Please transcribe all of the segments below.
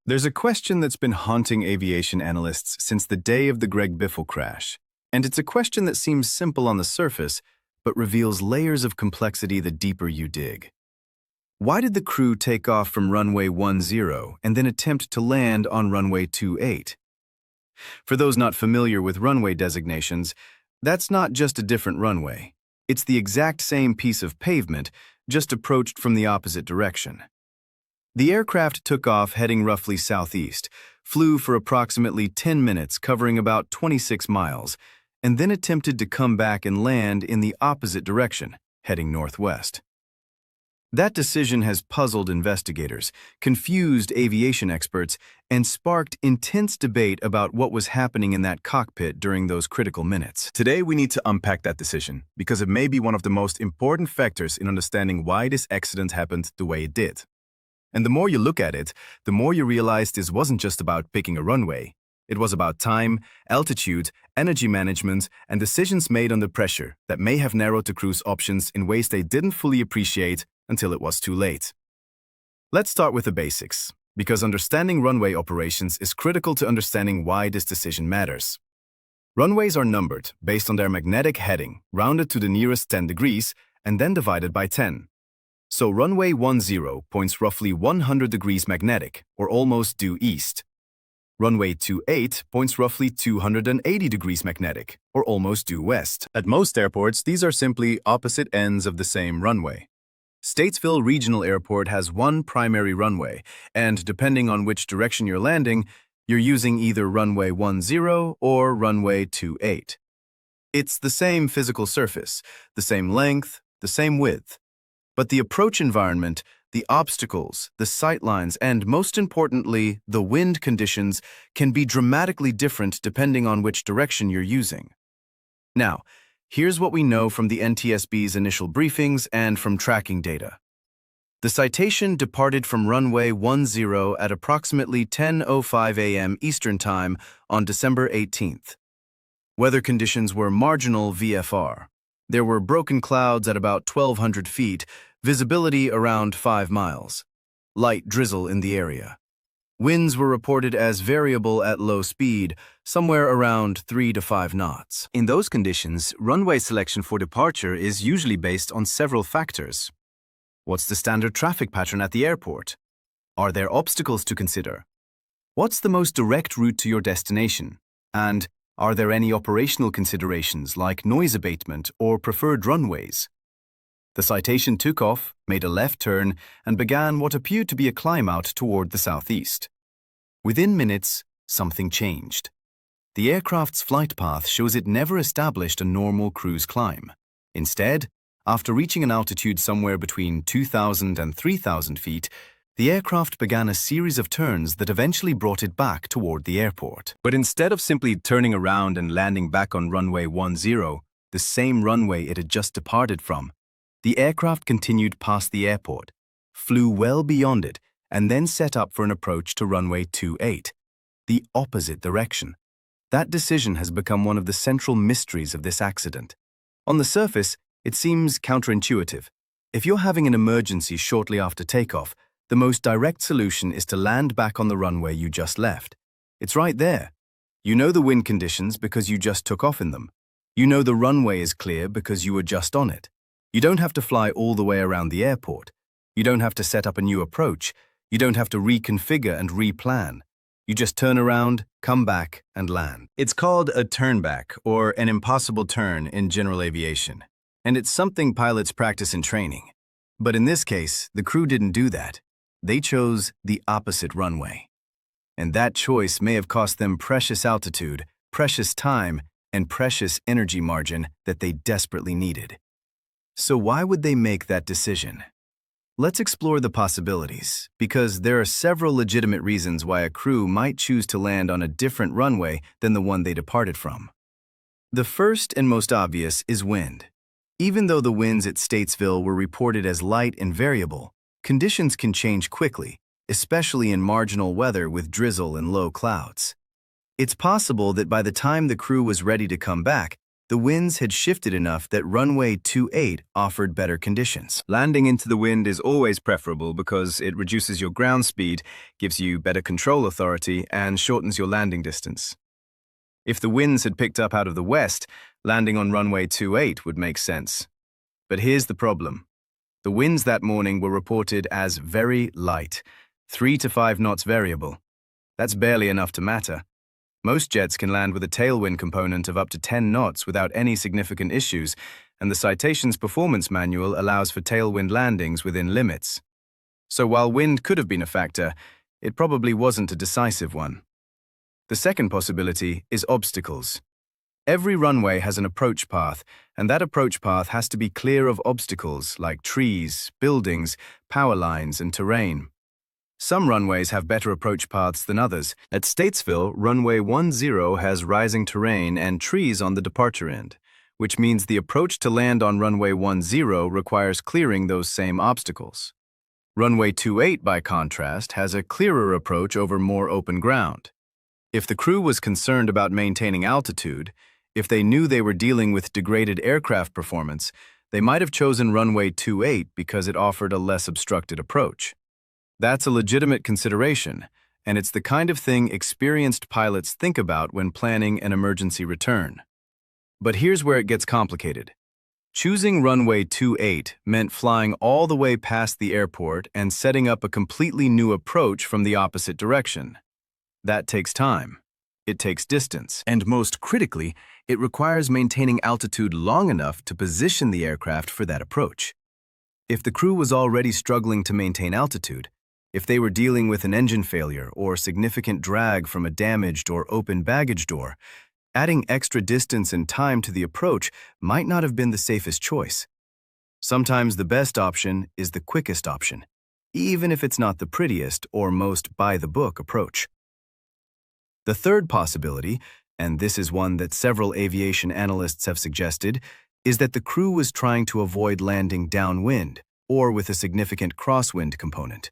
There's a question that's been haunting aviation analysts since the day of the Biffle crash. And it's a question that seems simple on the surface, but reveals layers of complexity the deeper you dig. Why did the crew take off from runway 10 and then attempt to land on runway 28? For those not familiar with runway designations, that's not just a different runway. It's the exact same piece of pavement, just approached from the opposite direction. The aircraft took off heading roughly southeast, flew for approximately 10 minutes covering about 26 miles, and then attempted to come back and land in the opposite direction, heading northwest. That decision has puzzled investigators, confused aviation experts, and sparked intense debate about what was happening in that cockpit during those critical minutes. Today, we need to unpack that decision because it may be one of the most important factors in understanding why this accident happened the way it did. And the more you look at it, the more you realize this wasn't just about picking a runway. It was about time, altitude, energy management, and decisions made under pressure that may have narrowed the crew's options in ways they didn't fully appreciate until it was too late. Let's start with the basics, because understanding runway operations is critical to understanding why this decision matters. Runways are numbered based on their magnetic heading, rounded to the nearest 10 degrees, and then divided by 10. So runway 10 points roughly 100 degrees magnetic, or almost due east. Runway 28 points roughly 280 degrees magnetic, or almost due west. At most airports, these are simply opposite ends of the same runway. Statesville Regional Airport has one primary runway, and depending on which direction you're landing, you're using either runway 10 or runway 28. It's the same physical surface, the same length, the same width. But the approach environment, the obstacles, the sightlines, and most importantly, the wind conditions can be dramatically different depending on which direction you're using. Now, here's what we know from the NTSB's initial briefings and from tracking data. The Citation departed from runway 10 at approximately 10:05 a.m. Eastern Time on December 18th. Weather conditions were marginal VFR. There were broken clouds at about 1,200 feet, visibility around 5 miles. Light drizzle in the area. Winds were reported as variable at low speed, somewhere around 3 to 5 knots. In those conditions, runway selection for departure is usually based on several factors. What's the standard traffic pattern at the airport? Are there obstacles to consider? What's the most direct route to your destination? And are there any operational considerations like noise abatement or preferred runways? The Citation took off, made a left turn, and began what appeared to be a climb out toward the southeast. Within minutes, something changed. The aircraft's flight path shows it never established a normal cruise climb. Instead, after reaching an altitude somewhere between 2,000 and 3,000 feet, the aircraft began a series of turns that eventually brought it back toward the airport. But instead of simply turning around and landing back on runway 10, the same runway it had just departed from, the aircraft continued past the airport, flew well beyond it, and then set up for an approach to runway 28, the opposite direction. That decision has become one of the central mysteries of this accident. On the surface, it seems counterintuitive. If you're having an emergency shortly after takeoff, the most direct solution is to land back on the runway you just left. It's right there. You know the wind conditions because you just took off in them. You know the runway is clear because you were just on it. You don't have to fly all the way around the airport. You don't have to set up a new approach. You don't have to reconfigure and replan. You just turn around, come back, and land. It's called a turnback, or an impossible turn in general aviation. And it's something pilots practice in training. But in this case, the crew didn't do that. They chose the opposite runway. And that choice may have cost them precious altitude, precious time, and precious energy margin that they desperately needed. So why would they make that decision? Let's explore the possibilities, because there are several legitimate reasons why a crew might choose to land on a different runway than the one they departed from. The first and most obvious is wind. Even though the winds at Statesville were reported as light and variable, conditions can change quickly, especially in marginal weather with drizzle and low clouds. It's possible that by the time the crew was ready to come back, the winds had shifted enough that runway 28 offered better conditions. Landing into the wind is always preferable because it reduces your ground speed, gives you better control authority, and shortens your landing distance. If the winds had picked up out of the west, landing on runway 28 would make sense. But here's the problem. The winds that morning were reported as very light, 3 to 5 knots variable. That's barely enough to matter. Most jets can land with a tailwind component of up to 10 knots without any significant issues, and the Citation's performance manual allows for tailwind landings within limits. So while wind could have been a factor, it probably wasn't a decisive one. The second possibility is obstacles. Every runway has an approach path, and that approach path has to be clear of obstacles like trees, buildings, power lines, and terrain. Some runways have better approach paths than others. At Statesville, runway 10 has rising terrain and trees on the departure end, which means the approach to land on runway 10 requires clearing those same obstacles. Runway 28, by contrast, has a clearer approach over more open ground. If the crew was concerned about maintaining altitude, if they knew they were dealing with degraded aircraft performance, they might have chosen runway 28 because it offered a less obstructed approach. That's a legitimate consideration, and it's the kind of thing experienced pilots think about when planning an emergency return. But here's where it gets complicated. Choosing runway 28 meant flying all the way past the airport and setting up a completely new approach from the opposite direction. That takes time. It takes distance. And most critically, it requires maintaining altitude long enough to position the aircraft for that approach. If the crew was already struggling to maintain altitude, if they were dealing with an engine failure or significant drag from a damaged or open baggage door, adding extra distance and time to the approach might not have been the safest choice. Sometimes the best option is the quickest option, even if it's not the prettiest or most by-the-book approach. The third possibility, and this is one that several aviation analysts have suggested, is that the crew was trying to avoid landing downwind or with a significant crosswind component.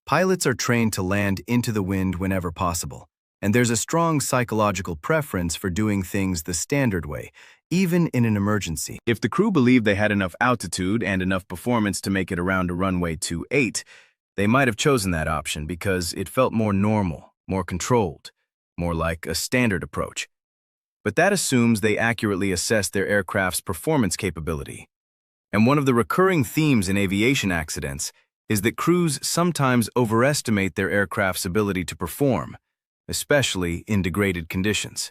Pilots are trained to land into the wind whenever possible, and there's a strong psychological preference for doing things the standard way, even in an emergency. If the crew believed they had enough altitude and enough performance to make it around a runway 28, they might have chosen that option because it felt more normal, more controlled, more like a standard approach. But that assumes they accurately assess their aircraft's performance capability. And one of the recurring themes in aviation accidents is that crews sometimes overestimate their aircraft's ability to perform, especially in degraded conditions.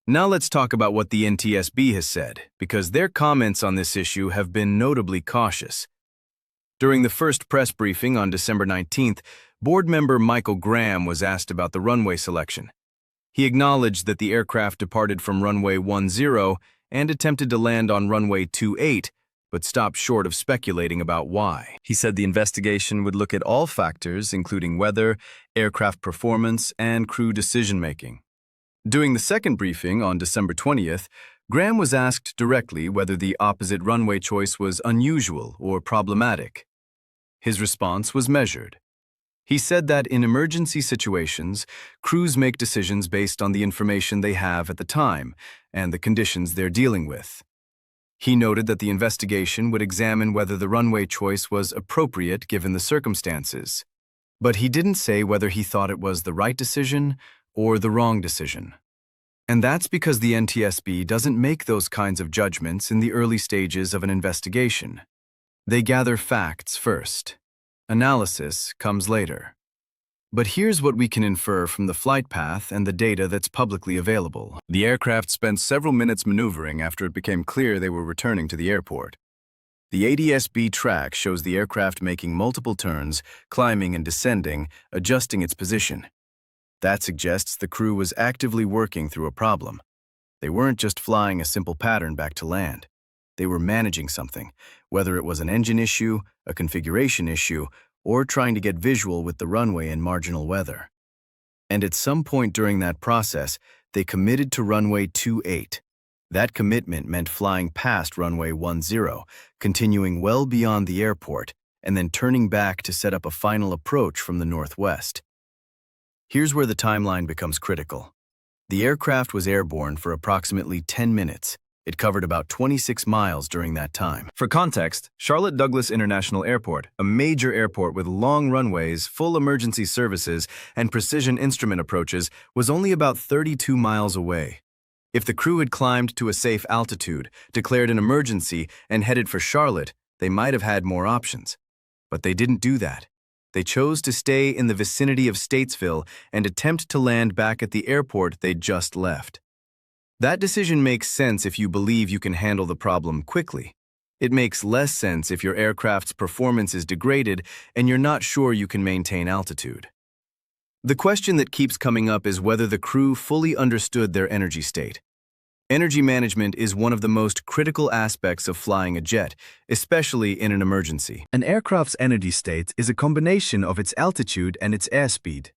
Now let's talk about what the NTSB has said, because their comments on this issue have been notably cautious. During the first press briefing on December 19th, board member Michael Graham was asked about the runway selection. He acknowledged that the aircraft departed from runway 10 and attempted to land on runway 28, but stopped short of speculating about why. He said the investigation would look at all factors, including weather, aircraft performance, and crew decision-making. During the second briefing on December 20th, Graham was asked directly whether the opposite runway choice was unusual or problematic. His response was measured. He said that in emergency situations, crews make decisions based on the information they have at the time and the conditions they're dealing with. He noted that the investigation would examine whether the runway choice was appropriate given the circumstances, but he didn't say whether he thought it was the right decision or the wrong decision. And that's because the NTSB doesn't make those kinds of judgments in the early stages of an investigation. They gather facts first. Analysis comes later. But here's what we can infer from the flight path and the data that's publicly available. The aircraft spent several minutes maneuvering after it became clear they were returning to the airport. The ADS-B track shows the aircraft making multiple turns, climbing and descending, adjusting its position. That suggests the crew was actively working through a problem. They weren't just flying a simple pattern back to land. They were managing something, whether it was an engine issue, a configuration issue, or trying to get visual with the runway in marginal weather. And at some point during that process, they committed to runway 28. That commitment meant flying past runway 10, continuing well beyond the airport, and then turning back to set up a final approach from the northwest. Here's where the timeline becomes critical. The aircraft was airborne for approximately 10 minutes. It covered about 26 miles during that time. For context, Charlotte Douglas International Airport, a major airport with long runways, full emergency services, and precision instrument approaches, was only about 32 miles away. If the crew had climbed to a safe altitude, declared an emergency, and headed for Charlotte, they might have had more options. But they didn't do that. They chose to stay in the vicinity of Statesville and attempt to land back at the airport they'd just left. That decision makes sense if you believe you can handle the problem quickly. It makes less sense if your aircraft's performance is degraded and you're not sure you can maintain altitude. The question that keeps coming up is whether the crew fully understood their energy state. Energy management is one of the most critical aspects of flying a jet, especially in an emergency. An aircraft's energy state is a combination of its altitude and its airspeed.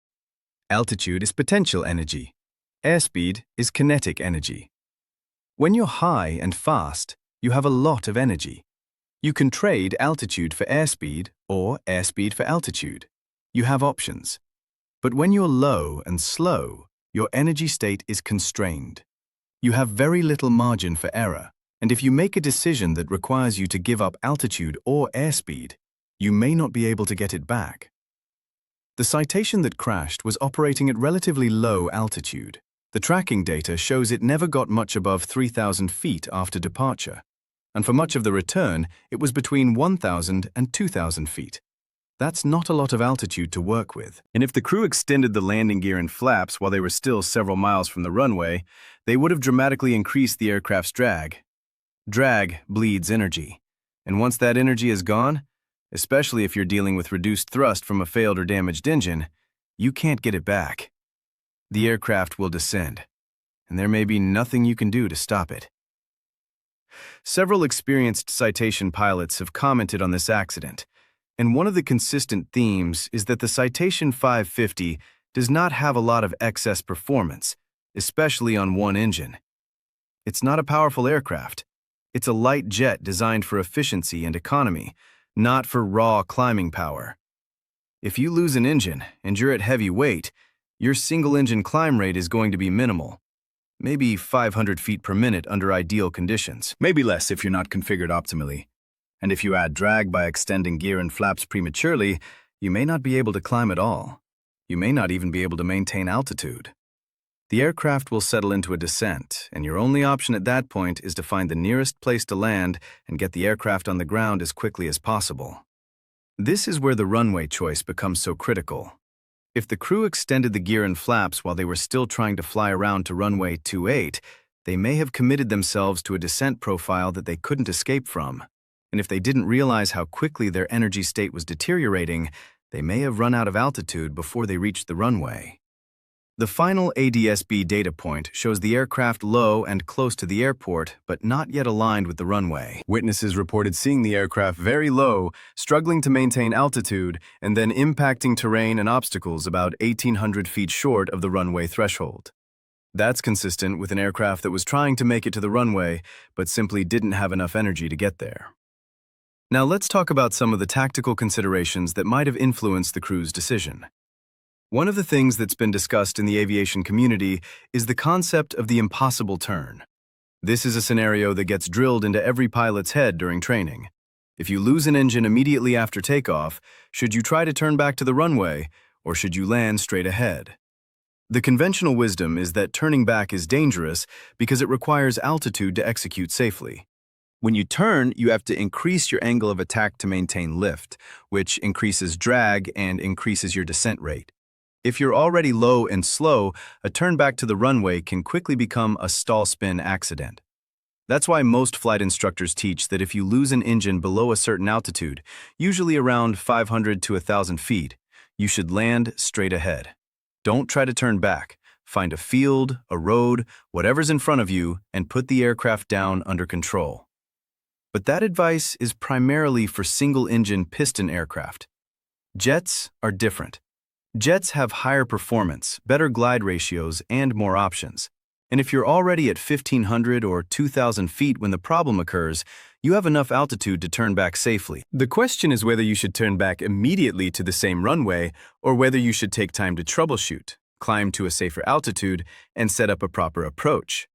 Altitude is potential energy. Airspeed is kinetic energy. When you're high and fast, you have a lot of energy. You can trade altitude for airspeed or airspeed for altitude. You have options. But when you're low and slow, your energy state is constrained. You have very little margin for error, and if you make a decision that requires you to give up altitude or airspeed, you may not be able to get it back. The Citation that crashed was operating at relatively low altitude. The tracking data shows it never got much above 3,000 feet after departure, and for much of the return, it was between 1,000 and 2,000 feet. That's not a lot of altitude to work with. And if the crew extended the landing gear and flaps while they were still several miles from the runway, they would have dramatically increased the aircraft's drag. Drag bleeds energy, and once that energy is gone, especially if you're dealing with reduced thrust from a failed or damaged engine, you can't get it back. The aircraft will descend, and there may be nothing you can do to stop it. Several experienced Citation pilots have commented on this accident, and one of the consistent themes is that the Citation 550 does not have a lot of excess performance, especially on one engine. It's not a powerful aircraft. It's a light jet designed for efficiency and economy, not for raw climbing power. If you lose an engine and you're at heavy weight, your single-engine climb rate is going to be minimal, maybe 500 feet per minute under ideal conditions. Maybe less if you're not configured optimally. And if you add drag by extending gear and flaps prematurely, you may not be able to climb at all. You may not even be able to maintain altitude. The aircraft will settle into a descent, and your only option at that point is to find the nearest place to land and get the aircraft on the ground as quickly as possible. This is where the runway choice becomes so critical. If the crew extended the gear and flaps while they were still trying to fly around to runway 28, they may have committed themselves to a descent profile that they couldn't escape from. And if they didn't realize how quickly their energy state was deteriorating, they may have run out of altitude before they reached the runway. The final NTSB data point shows the aircraft low and close to the airport, but not yet aligned with the runway. Witnesses reported seeing the aircraft very low, struggling to maintain altitude, and then impacting terrain and obstacles about 1,800 feet short of the runway threshold. That's consistent with an aircraft that was trying to make it to the runway, but simply didn't have enough energy to get there. Now let's talk about some of the tactical considerations that might have influenced the crew's decision. One of the things that's been discussed in the aviation community is the concept of the impossible turn. This is a scenario that gets drilled into every pilot's head during training. If you lose an engine immediately after takeoff, should you try to turn back to the runway, or should you land straight ahead? The conventional wisdom is that turning back is dangerous because it requires altitude to execute safely. When you turn, you have to increase your angle of attack to maintain lift, which increases drag and increases your descent rate. If you're already low and slow, a turn back to the runway can quickly become a stall spin accident. That's why most flight instructors teach that if you lose an engine below a certain altitude, usually around 500 to 1,000 feet, you should land straight ahead. Don't try to turn back. Find a field, a road, whatever's in front of you, and put the aircraft down under control. But that advice is primarily for single-engine piston aircraft. Jets are different. Jets have higher performance, better glide ratios, and more options. And if you're already at 1,500 or 2,000 feet when the problem occurs, you have enough altitude to turn back safely. The question is whether you should turn back immediately to the same runway or whether you should take time to troubleshoot. climb to a safer altitude, and set up a proper approach.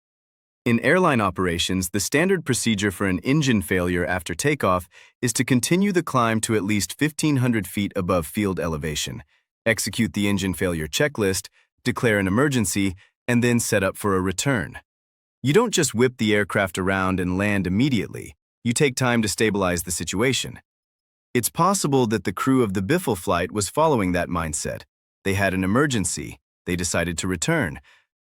In airline operations, the standard procedure for an engine failure after takeoff is to continue the climb to at least 1,500 feet above field elevation, execute the engine failure checklist, declare an emergency, and then set up for a return. You don't just whip the aircraft around and land immediately. You take time to stabilize the situation. It's possible that the crew of the Biffle flight was following that mindset. They had an emergency. They decided to return.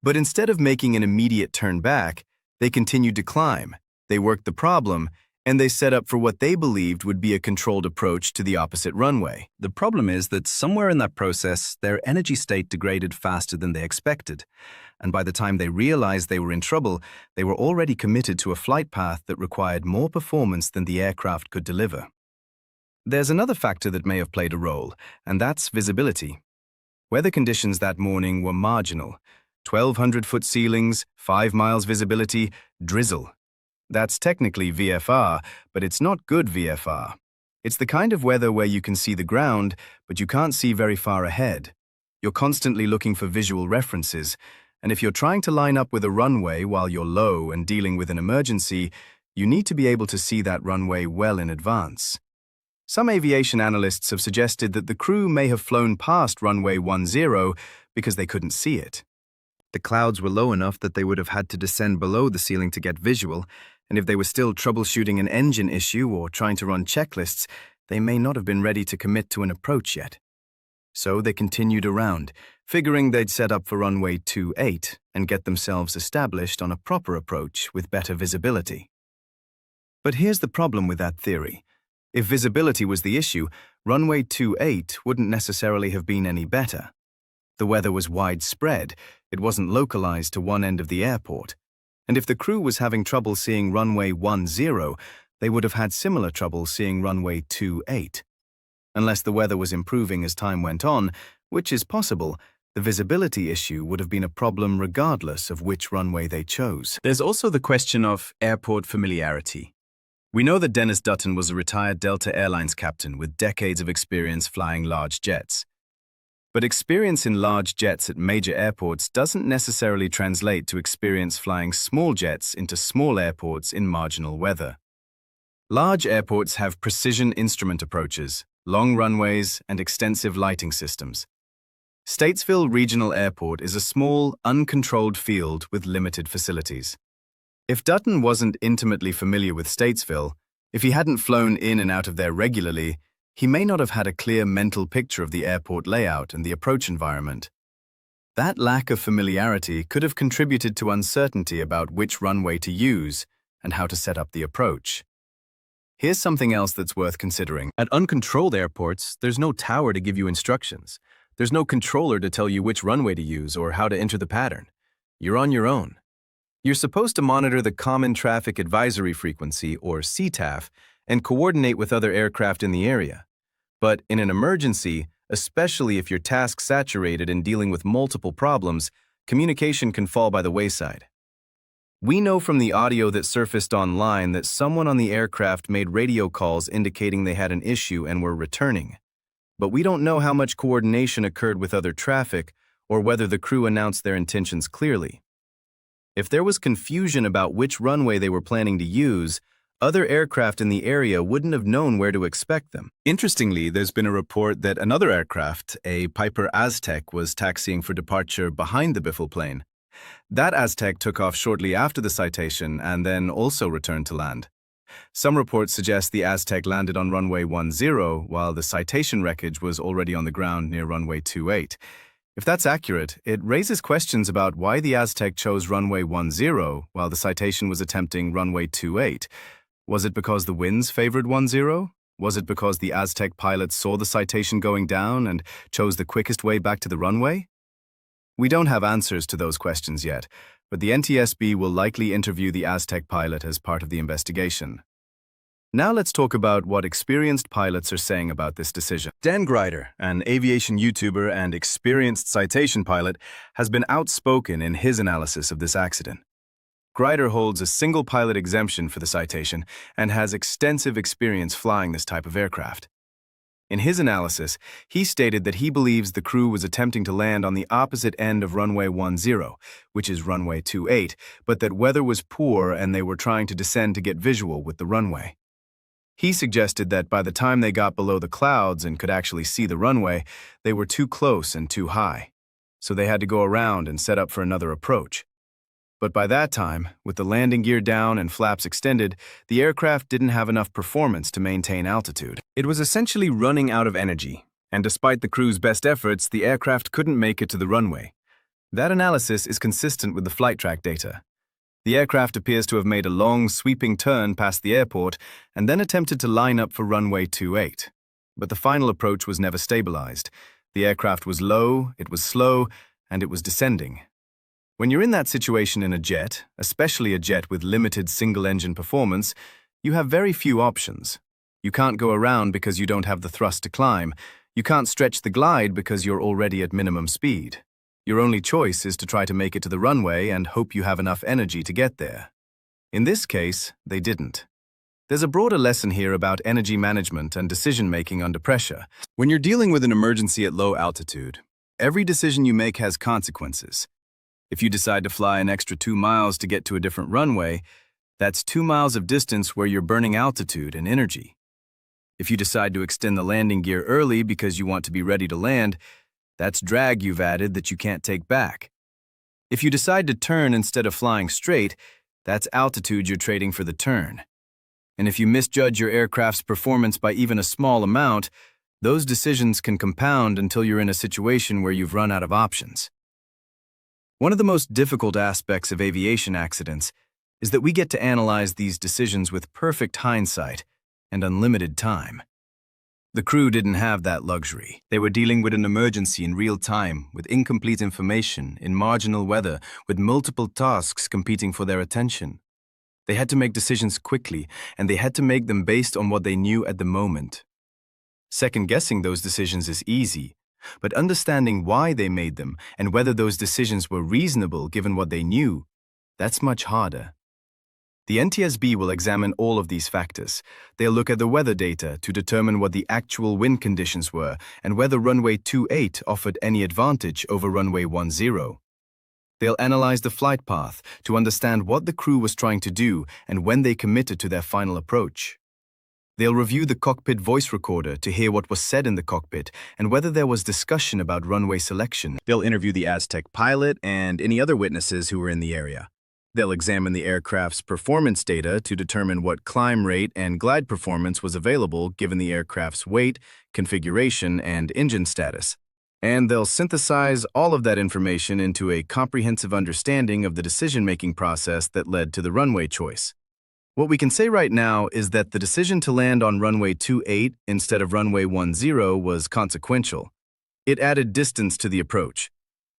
But instead of making an immediate turn back, they continued to climb. They worked the problem, and they set up for what they believed would be a controlled approach to the opposite runway. The problem is that somewhere in that process, their energy state degraded faster than they expected. And by the time they realized they were in trouble, they were already committed to a flight path that required more performance than the aircraft could deliver. There's another factor that may have played a role, and that's visibility. Weather conditions that morning were marginal. 1,200-foot ceilings, 5 miles visibility, drizzle. That's technically VFR, but it's not good VFR. It's the kind of weather where you can see the ground, but you can't see very far ahead. You're constantly looking for visual references, and if you're trying to line up with a runway while you're low and dealing with an emergency, you need to be able to see that runway well in advance. Some aviation analysts have suggested that the crew may have flown past runway 10 because they couldn't see it. The clouds were low enough that they would have had to descend below the ceiling to get visual, and if they were still troubleshooting an engine issue or trying to run checklists, they may not have been ready to commit to an approach yet. So they continued around, figuring they'd set up for runway 28 and get themselves established on a proper approach with better visibility. But here's the problem with that theory. If visibility was the issue, runway 28 wouldn't necessarily have been any better. The weather was widespread. It wasn't localized to one end of the airport. And if the crew was having trouble seeing runway 10, they would have had similar trouble seeing runway 28. Unless the weather was improving as time went on, which is possible, the visibility issue would have been a problem regardless of which runway they chose. There's also the question of airport familiarity. We know that Dennis Dutton was a retired Delta Airlines captain with decades of experience flying large jets. But experience in large jets at major airports doesn't necessarily translate to experience flying small jets into small airports in marginal weather. Large airports have precision instrument approaches, long runways, and extensive lighting systems. Statesville Regional Airport is a small, uncontrolled field with limited facilities. If Dutton wasn't intimately familiar with Statesville, if he hadn't flown in and out of there regularly, he may not have had a clear mental picture of the airport layout and the approach environment. That lack of familiarity could have contributed to uncertainty about which runway to use and how to set up the approach. Here's something else that's worth considering. At uncontrolled airports, there's no tower to give you instructions. There's no controller to tell you which runway to use or how to enter the pattern. You're on your own. You're supposed to monitor the Common Traffic Advisory Frequency, or CTAF, and coordinate with other aircraft in the area. But in an emergency, especially if you're task-saturated and dealing with multiple problems, communication can fall by the wayside. We know from the audio that surfaced online that someone on the aircraft made radio calls indicating they had an issue and were returning. But we don't know how much coordination occurred with other traffic or whether the crew announced their intentions clearly. If there was confusion about which runway they were planning to use, other aircraft in the area wouldn't have known where to expect them. Interestingly, there's been a report that another aircraft, a Piper Aztec, was taxiing for departure behind the Biffle plane. That Aztec took off shortly after the citation and then also returned to land. Some reports suggest the Aztec landed on runway 10 while the citation wreckage was already on the ground near runway 28. If that's accurate, it raises questions about why the Aztec chose runway 10 while the citation was attempting runway 28. Was it because the winds favored 10? Was it because the Aztec pilots saw the citation going down and chose the quickest way back to the runway? We don't have answers to those questions yet, but the NTSB will likely interview the Aztec pilot as part of the investigation. Now let's talk about what experienced pilots are saying about this decision. Dan Grider, an aviation YouTuber and experienced citation pilot, has been outspoken in his analysis of this accident. Grider holds a single pilot exemption for the citation and has extensive experience flying this type of aircraft. In his analysis, he stated that he believes the crew was attempting to land on the opposite end of runway 10, which is runway 28, but that weather was poor and they were trying to descend to get visual with the runway. He suggested that by the time they got below the clouds and could actually see the runway, they were too close and too high, so they had to go around and set up for another approach. But by that time, with the landing gear down and flaps extended, the aircraft didn't have enough performance to maintain altitude. It was essentially running out of energy, and despite the crew's best efforts, the aircraft couldn't make it to the runway. That analysis is consistent with the flight track data. The aircraft appears to have made a long, sweeping turn past the airport and then attempted to line up for runway 28. But the final approach was never stabilized. The aircraft was low, it was slow, and it was descending. When you're in that situation in a jet, especially a jet with limited single-engine performance, you have very few options. You can't go around because you don't have the thrust to climb. You can't stretch the glide because you're already at minimum speed. Your only choice is to try to make it to the runway and hope you have enough energy to get there. In this case, they didn't. There's a broader lesson here about energy management and decision-making under pressure. When you're dealing with an emergency at low altitude, every decision you make has consequences. If you decide to fly an extra 2 miles to get to a different runway, that's 2 miles of distance where you're burning altitude and energy. If you decide to extend the landing gear early because you want to be ready to land, that's drag you've added that you can't take back. If you decide to turn instead of flying straight, that's altitude you're trading for the turn. And if you misjudge your aircraft's performance by even a small amount, those decisions can compound until you're in a situation where you've run out of options. One of the most difficult aspects of aviation accidents is that we get to analyze these decisions with perfect hindsight and unlimited time. The crew didn't have that luxury. They were dealing with an emergency in real time, with incomplete information, in marginal weather, with multiple tasks competing for their attention. They had to make decisions quickly, and they had to make them based on what they knew at the moment. Second-guessing those decisions is easy, but understanding why they made them and whether those decisions were reasonable given what they knew, that's much harder. The NTSB will examine all of these factors. They'll look at the weather data to determine what the actual wind conditions were and whether runway 28 offered any advantage over runway 10. They'll analyze the flight path to understand what the crew was trying to do and when they committed to their final approach. They'll review the cockpit voice recorder to hear what was said in the cockpit and whether there was discussion about runway selection. They'll interview the Aztec pilot and any other witnesses who were in the area. They'll examine the aircraft's performance data to determine what climb rate and glide performance was available given the aircraft's weight, configuration, and engine status. And they'll synthesize all of that information into a comprehensive understanding of the decision-making process that led to the runway choice. What we can say right now is that the decision to land on runway 28 instead of runway 10 was consequential. It added distance to the approach.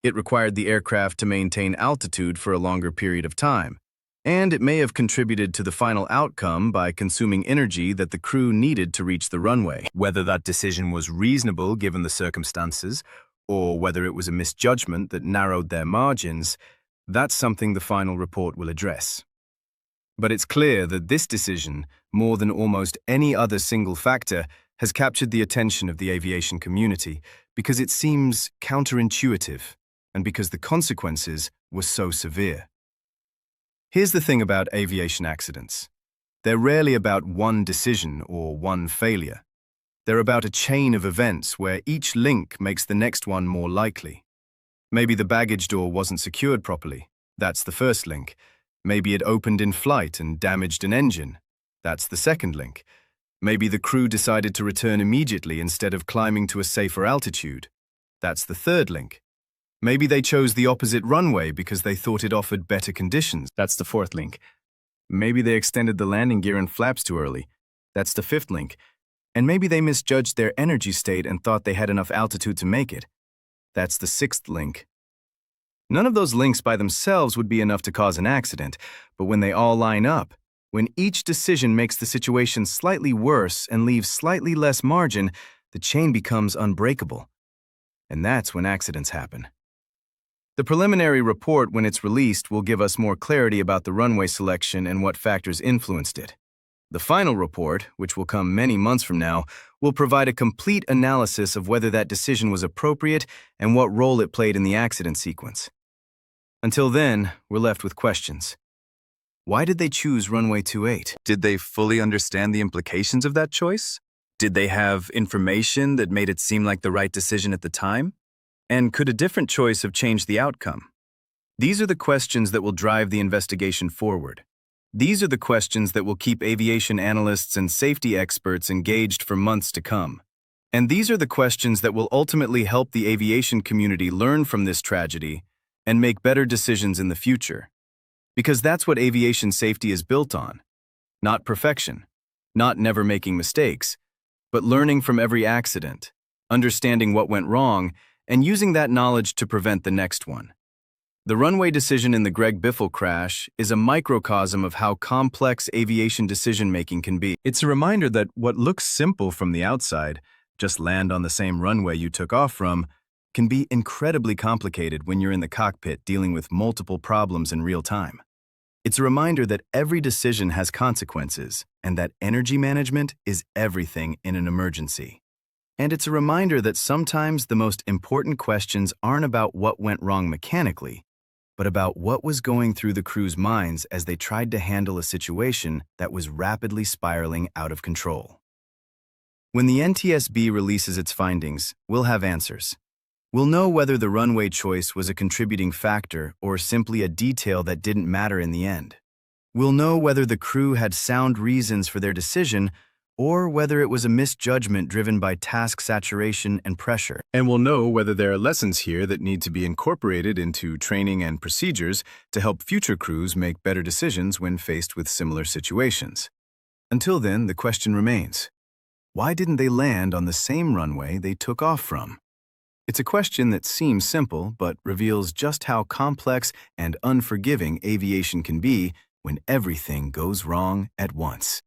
It required the aircraft to maintain altitude for a longer period of time. And it may have contributed to the final outcome by consuming energy that the crew needed to reach the runway. Whether that decision was reasonable given the circumstances, or whether it was a misjudgment that narrowed their margins, that's something the final report will address. But it's clear that this decision, more than almost any other single factor, has captured the attention of the aviation community because it seems counterintuitive and because the consequences were so severe. Here's the thing about aviation accidents. They're rarely about one decision or one failure. They're about a chain of events where each link makes the next one more likely. Maybe the baggage door wasn't secured properly. That's the first link. Maybe it opened in flight and damaged an engine. That's the second link. Maybe the crew decided to return immediately instead of climbing to a safer altitude. That's the third link. Maybe they chose the opposite runway because they thought it offered better conditions. That's the fourth link. Maybe they extended the landing gear and flaps too early. That's the fifth link. And maybe they misjudged their energy state and thought they had enough altitude to make it. That's the sixth link. None of those links by themselves would be enough to cause an accident, but when they all line up, when each decision makes the situation slightly worse and leaves slightly less margin, the chain becomes unbreakable. And that's when accidents happen. The preliminary report, when it's released, will give us more clarity about the runway selection and what factors influenced it. The final report, which will come many months from now, will provide a complete analysis of whether that decision was appropriate and what role it played in the accident sequence. Until then, we're left with questions. Why did they choose Runway 28? Did they fully understand the implications of that choice? Did they have information that made it seem like the right decision at the time? And could a different choice have changed the outcome? These are the questions that will drive the investigation forward. These are the questions that will keep aviation analysts and safety experts engaged for months to come. And these are the questions that will ultimately help the aviation community learn from this tragedy and make better decisions in the future. Because that's what aviation safety is built on. Not perfection, not never making mistakes, but learning from every accident, understanding what went wrong, and using that knowledge to prevent the next one. The runway decision in the Greg Biffle crash is a microcosm of how complex aviation decision-making can be. It's a reminder that what looks simple from the outside, just land on the same runway you took off from, can be incredibly complicated when you're in the cockpit dealing with multiple problems in real time. It's a reminder that every decision has consequences and that energy management is everything in an emergency. And it's a reminder that sometimes the most important questions aren't about what went wrong mechanically, but about what was going through the crew's minds as they tried to handle a situation that was rapidly spiraling out of control. When the NTSB releases its findings, we'll have answers. We'll know whether the runway choice was a contributing factor or simply a detail that didn't matter in the end. We'll know whether the crew had sound reasons for their decision or whether it was a misjudgment driven by task saturation and pressure. And we'll know whether there are lessons here that need to be incorporated into training and procedures to help future crews make better decisions when faced with similar situations. Until then, the question remains, why didn't they land on the same runway they took off from? It's a question that seems simple, but reveals just how complex and unforgiving aviation can be when everything goes wrong at once.